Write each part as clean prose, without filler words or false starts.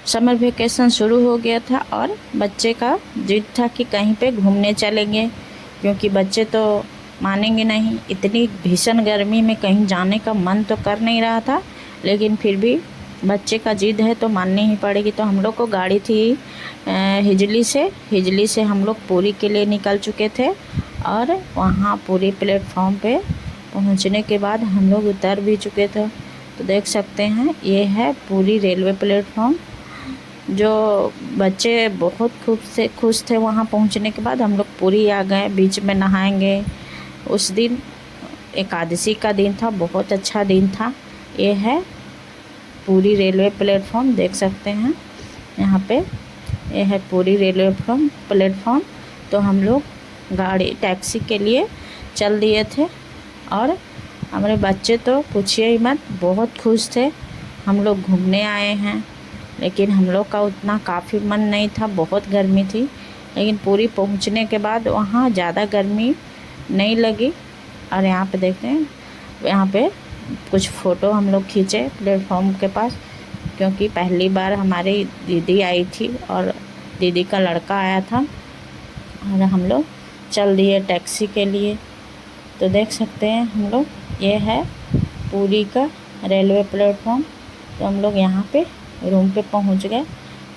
Summer vacation शुरू हो गया था और बच्चे का जिद था कि कहीं पे घूमने चलेंगे, क्योंकि बच्चे तो मानेंगे नहीं। इतनी भीषण गर्मी में कहीं जाने का मन तो कर नहीं रहा था, लेकिन फिर भी बच्चे का जिद है तो माननी ही पड़ेगी। तो हम लोग को गाड़ी थी हिजली से हम लोग पुरी के लिए निकल चुके थे और वहाँ पुरी प्लेटफॉर्म पे पहुँचने के बाद हम लोग उतर भी चुके थे। तो देख सकते हैं ये है पुरी रेलवे प्लेटफॉर्म। जो बच्चे बहुत खुश थे वहाँ पहुँचने के बाद। हम लोग पुरी आ गए, बीच में नहाएंगे। उस दिन एकादशी का दिन था, बहुत अच्छा दिन था। ये है पुरी रेलवे प्लेटफॉर्म, देख सकते हैं यहाँ पे। ये है पुरी रेलवे प्लेटफॉर्म। तो हम लोग गाड़ी टैक्सी के लिए चल दिए थे और हमारे बच्चे तो पूछिए ही मत, बहुत खुश थे। हम लोग घूमने आए हैं, लेकिन हम लोग का उतना काफ़ी मन नहीं था, बहुत गर्मी थी। लेकिन पुरी पहुंचने के बाद वहाँ ज़्यादा गर्मी नहीं लगी। और यहाँ पे देखते हैं, यहाँ पे कुछ फ़ोटो हम लोग खींचे प्लेटफॉर्म के पास, क्योंकि पहली बार हमारी दीदी आई थी और दीदी का लड़का आया था और हम लोग चल दिए टैक्सी के लिए। तो देख सकते हैं हम लोग, ये है पुरी का रेलवे प्लेटफॉर्म। तो हम लोग यहाँ पे रूम पे पहुँच गए।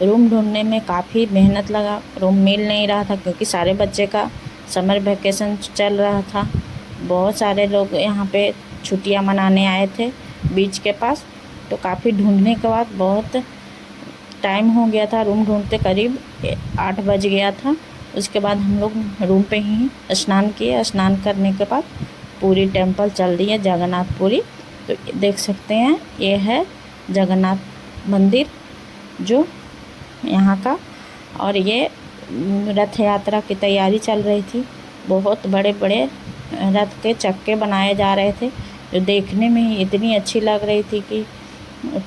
रूम ढूंढने में काफ़ी मेहनत लगा, रूम मिल नहीं रहा था, क्योंकि सारे बच्चे का समर वेकेशन चल रहा था। बहुत सारे लोग यहाँ पे छुट्टियाँ मनाने आए थे बीच के पास। तो काफ़ी ढूंढने के बाद बहुत टाइम हो गया था, रूम ढूंढते करीब 8 बज गया था। उसके बाद हम लोग रूम पे ही स्नान किए। स्नान करने के बाद पुरी टेम्पल चल दिए, जगन्नाथ पुरी। तो देख सकते हैं ये है जगन्नाथ मंदिर जो यहाँ का। और ये रथ यात्रा की तैयारी चल रही थी। बहुत बड़े बड़े रथ के चक्के बनाए जा रहे थे, जो देखने में ही इतनी अच्छी लग रही थी कि।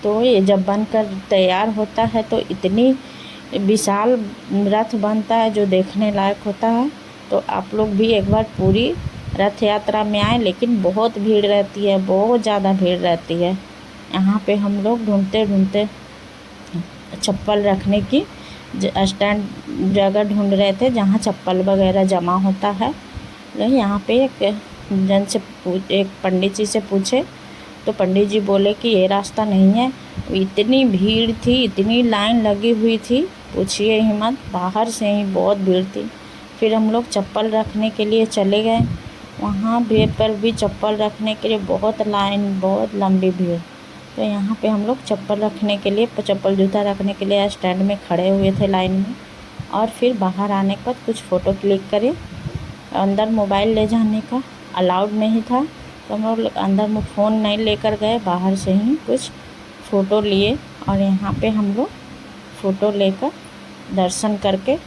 तो ये जब बनकर तैयार होता है तो इतनी विशाल रथ बनता है जो देखने लायक होता है। तो आप लोग भी एक बार पूरी रथ यात्रा में आए, लेकिन बहुत भीड़ रहती है, बहुत ज़्यादा भीड़ रहती है। यहाँ पे हम लोग ढूंढते ढूंढते चप्पल रखने की स्टैंड जगह ढूंढ रहे थे, जहाँ चप्पल वगैरह जमा होता है। यहाँ पे एक पंडित जी से पूछे तो पंडित जी बोले कि ये रास्ता नहीं है। इतनी भीड़ थी, इतनी लाइन लगी हुई थी, पूछिए ही मत। बाहर से ही बहुत भीड़ थी। फिर हम लोग चप्पल रखने के लिए चले गए। वहाँ पर भी चप्पल रखने के लिए बहुत लाइन, बहुत लंबी भीड़। तो यहाँ पे हम लोग चप्पल रखने के लिए, चप्पल जूता रखने के लिए स्टैंड में खड़े हुए थे लाइन में। और फिर बाहर आने के बाद कुछ फ़ोटो क्लिक करे। अंदर मोबाइल ले जाने का अलाउड नहीं था, तो हम लोग अंदर में फ़ोन नहीं लेकर गए, बाहर से ही कुछ फ़ोटो लिए। और यहाँ पे हम लोग फ़ोटो लेकर दर्शन करके,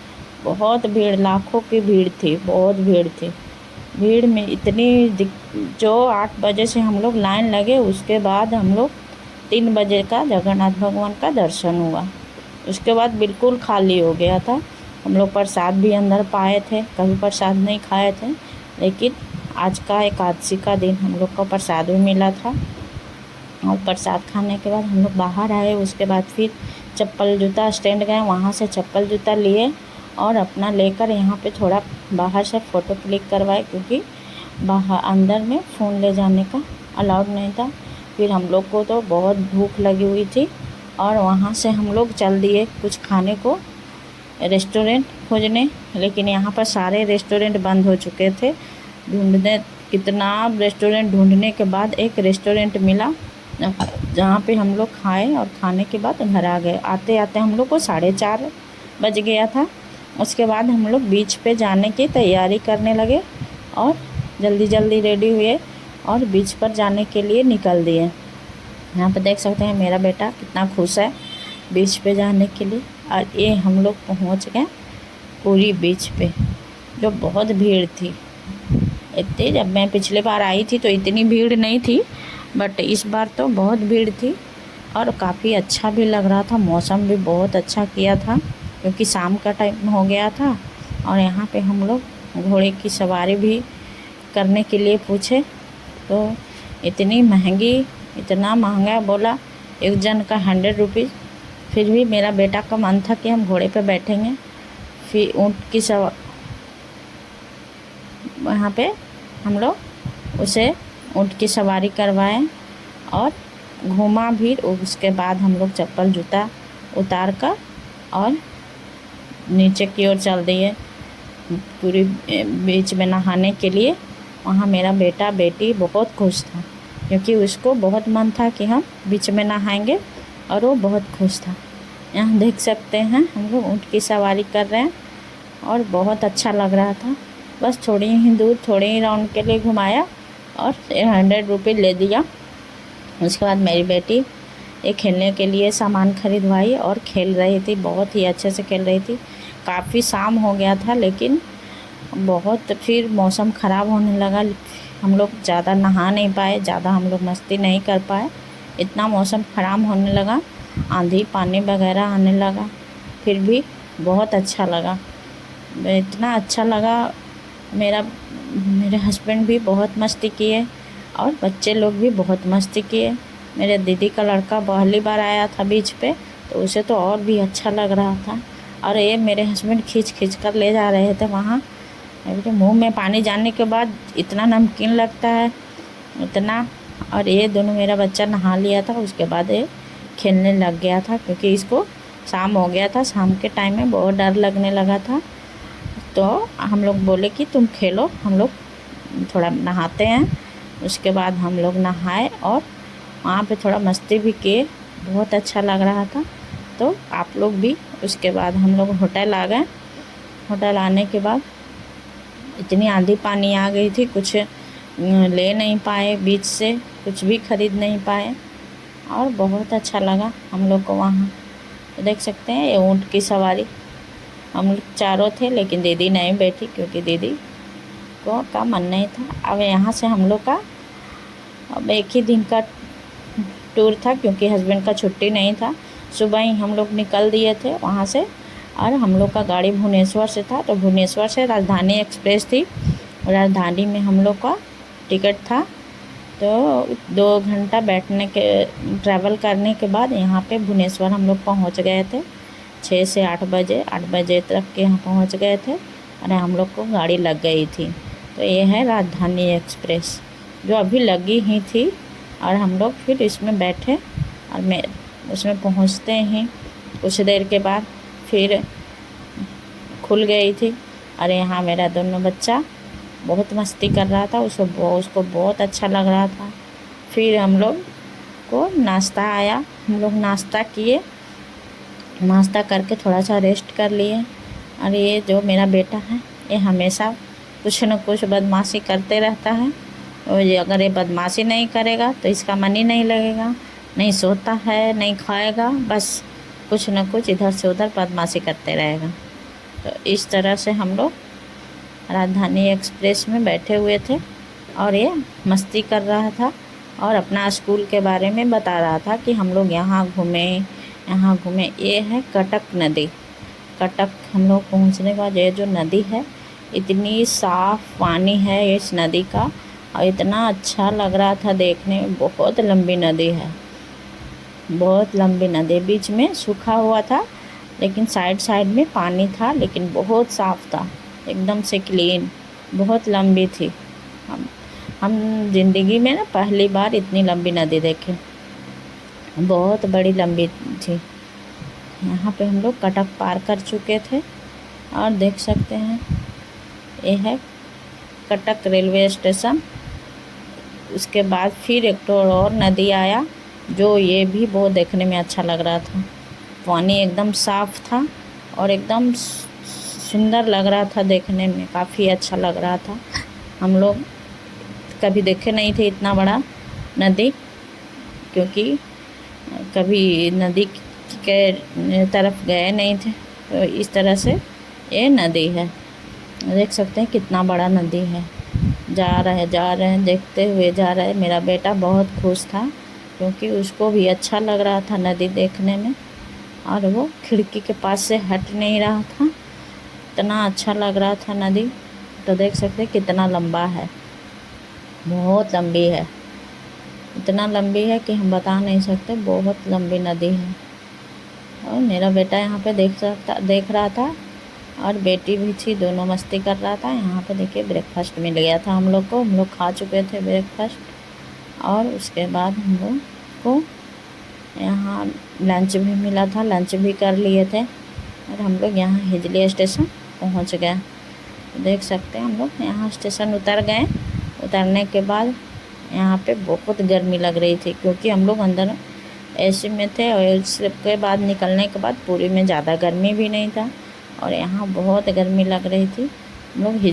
बहुत भीड़, लाखों की भीड़ थी, बहुत भीड़ थी। भीड़ में इतनी जो 8 बजे से हम लोग लाइन लगे, उसके बाद हम लोग 3 बजे का जगन्नाथ भगवान का दर्शन हुआ। उसके बाद बिल्कुल खाली हो गया था। हम लोग प्रसाद भी अंदर पाए थे, कभी प्रसाद नहीं खाए थे, लेकिन आज का एकादशी का दिन हम लोग को प्रसाद भी मिला था। और प्रसाद खाने के बाद हम लोग बाहर आए। उसके बाद फिर चप्पल जूता स्टैंड गए, वहाँ से चप्पल जूता लिए और अपना लेकर यहाँ पे थोड़ा बाहर से फ़ोटो क्लिक करवाए, क्योंकि बाहर अंदर में फ़ोन ले जाने का अलाउड नहीं था। फिर हम लोग को तो बहुत भूख लगी हुई थी और वहाँ से हम लोग चल दिए कुछ खाने को, रेस्टोरेंट खोजने। लेकिन यहाँ पर सारे रेस्टोरेंट बंद हो चुके थे। कितना रेस्टोरेंट ढूंढने के बाद एक रेस्टोरेंट मिला, जहाँ पे हम लोग खाए और खाने के बाद घर आ गए। आते आते हम लोग को 4:30 बज गया था। उसके बाद हम लोग बीच पे जाने की तैयारी करने लगे और जल्दी जल्दी रेडी हुए और बीच पर जाने के लिए निकल दिए। यहाँ पे देख सकते हैं मेरा बेटा कितना खुश है बीच पे जाने के लिए। और ये हम लोग पहुँच गए पूरी बीच पे, जो बहुत भीड़ थी। इतनी, जब मैं पिछले बार आई थी तो इतनी भीड़ नहीं थी, बट इस बार तो बहुत भीड़ थी। और काफ़ी अच्छा भी लग रहा था, मौसम भी बहुत अच्छा किया था, क्योंकि शाम का टाइम हो गया था। और यहाँ पे हम लोग घोड़े की सवारी भी करने के लिए पूछे, तो इतना महंगा बोला, एक जन का 100 रुपीज़। फिर भी मेरा बेटा का मन था कि हम घोड़े पे बैठेंगे। फिर ऊँट की वहाँ पे हम लोग उसे ऊँट की सवारी करवाएं और घूमा भी। उसके बाद हम लोग चप्पल जूता उतार कर और नीचे की ओर चल दिए पूरी बीच में नहाने के लिए। वहाँ मेरा बेटा बेटी बहुत खुश था, क्योंकि उसको बहुत मन था कि हम बीच में नहाएंगे, और वो बहुत खुश था। यहाँ देख सकते हैं हम लोग ऊँट की सवारी कर रहे हैं और बहुत अच्छा लग रहा था। बस थोड़ी ही दूर, थोड़े ही राउंड के लिए घुमाया और 100 रुपये ले दिया। उसके बाद मेरी बेटी ये खेलने के लिए सामान खरीदवाई और खेल रही थी, बहुत ही अच्छे से खेल रही थी। काफ़ी शाम हो गया था, लेकिन बहुत फिर मौसम ख़राब होने लगा। हम लोग ज़्यादा नहा नहीं पाए, ज़्यादा हम लोग मस्ती नहीं कर पाए, इतना मौसम ख़राब होने लगा, आंधी पानी वगैरह आने लगा। फिर भी बहुत अच्छा लगा, इतना अच्छा लगा। मेरे हस्बैंड भी बहुत मस्ती किए और बच्चे लोग भी बहुत मस्ती किए। मेरे दीदी का लड़का पहली बार आया था बीच पे, तो उसे तो और भी अच्छा लग रहा था। और ये मेरे हस्बैंड खींच खींच कर ले जा रहे थे वहाँ। मेरे मुंह में पानी जाने के बाद इतना नमकीन लगता है, इतना। और ये दोनों, मेरा बच्चा नहा लिया था, उसके बाद ये खेलने लग गया था, क्योंकि इसको शाम हो गया था। शाम के टाइम में बहुत डर लगने लगा था, तो हम लोग बोले कि तुम खेलो, हम लोग थोड़ा नहाते हैं। उसके बाद हम लोग नहाए और वहाँ पे थोड़ा मस्ती भी किए, बहुत अच्छा लग रहा था। तो आप लोग भी। उसके बाद हम लोग होटल आ गए। होटल आने के बाद इतनी आंधी पानी आ गई थी, कुछ ले नहीं पाए बीच से, कुछ भी ख़रीद नहीं पाए, और बहुत अच्छा लगा हम लोग को वहाँ। तो देख सकते हैं ये ऊँट की सवारी। हम लोग चारों थे, लेकिन दीदी नहीं बैठी, क्योंकि दीदी को का मन नहीं था। अब यहाँ से हम लोग का अब एक ही दिन का टूर था, क्योंकि हस्बैंड का छुट्टी नहीं था। सुबह ही हम लोग निकल दिए थे वहाँ से, और हम लोग का गाड़ी भुवनेश्वर से था, तो भुवनेश्वर से राजधानी एक्सप्रेस थी। राजधानी में हम लोग का टिकट था, तो 2 घंटा बैठने के ट्रैवल करने के बाद यहाँ पे भुवनेश्वर हम लोग पहुँच गए थे। 6 से 8 बजे, 8 बजे तक के यहाँ पहुँच गए थे, और हम लोग को गाड़ी लग गई थी। तो ये है राजधानी एक्सप्रेस, जो अभी लगी ही थी। और हम लोग फिर इसमें बैठे, और मैं उसमें पहुँचते ही कुछ देर के बाद फिर खुल गई थी। और यहाँ मेरा दोनों बच्चा बहुत मस्ती कर रहा था, उसको बहुत अच्छा लग रहा था। फिर हम लोग को नाश्ता आया, हम लोग नाश्ता किए, नाश्ता करके थोड़ा सा रेस्ट कर लिए। और ये जो मेरा बेटा है, ये हमेशा कुछ न कुछ बदमाशी करते रहता है, और ये अगर ये बदमाशी नहीं करेगा तो इसका मन ही नहीं लगेगा, नहीं सोता है, नहीं खाएगा, बस कुछ न कुछ इधर से उधर बदमाशी करते रहेगा। तो इस तरह से हम लोग राजधानी एक्सप्रेस में बैठे हुए थे, और ये मस्ती कर रहा था और अपना स्कूल के बारे में बता रहा था कि हम लोग यहाँ घूमे, यहाँ घूमे। ये है कटक नदी। कटक हम लोग पहुँचने के बाद ये जो नदी है, इतनी साफ़ पानी है इस नदी का, और इतना अच्छा लग रहा था देखने में। बहुत लंबी नदी है, बहुत लंबी नदी। बीच में सूखा हुआ था, लेकिन साइड साइड में पानी था, लेकिन बहुत साफ़ था, एकदम से क्लीन, बहुत लंबी थी। हम ज़िंदगी में ना पहली बार इतनी लंबी नदी देखे, बहुत बड़ी लंबी थी। यहाँ पे हम लोग कटक पार कर चुके थे, और देख सकते हैं ये है कटक रेलवे स्टेशन। उसके बाद फिर एक तो और नदी आया, जो ये भी बहुत देखने में अच्छा लग रहा था। पानी एकदम साफ़ था और एकदम सुंदर लग रहा था देखने में, काफ़ी अच्छा लग रहा था। हम लोग कभी देखे नहीं थे इतना बड़ा नदी, क्योंकि कभी नदी के तरफ गए नहीं थे। तो इस तरह से ये नदी है, देख सकते हैं कितना बड़ा नदी है। जा रहे हैं देखते हुए जा रहे हैं। मेरा बेटा बहुत खुश था, क्योंकि उसको भी अच्छा लग रहा था नदी देखने में, और वो खिड़की के पास से हट नहीं रहा था, इतना अच्छा लग रहा था नदी। तो देख सकते हैं कितना लंबा है, बहुत लंबी है, इतना लंबी है कि हम बता नहीं सकते, बहुत लंबी नदी है। और मेरा बेटा यहाँ पे देख रहा था और बेटी भी थी, दोनों मस्ती कर रहा था। यहाँ पे देखिए ब्रेकफास्ट मिल गया था हम लोग को, हम लोग खा चुके थे ब्रेकफास्ट। और उसके बाद हम लोग को यहाँ लंच भी मिला था, लंच भी कर लिए थे और हम लोग यहाँ हिजली स्टेशन पहुँच गए। तो देख सकते हैं हम लोग यहाँ स्टेशन उतर गए। उतरने के बाद यहाँ पे बहुत गर्मी लग रही थी, क्योंकि हम लोग अंदर एसी में थे और इसके बाद निकलने के बाद पूरी में ज़्यादा गर्मी भी नहीं था और यहाँ बहुत गर्मी लग रही थी। हम लोग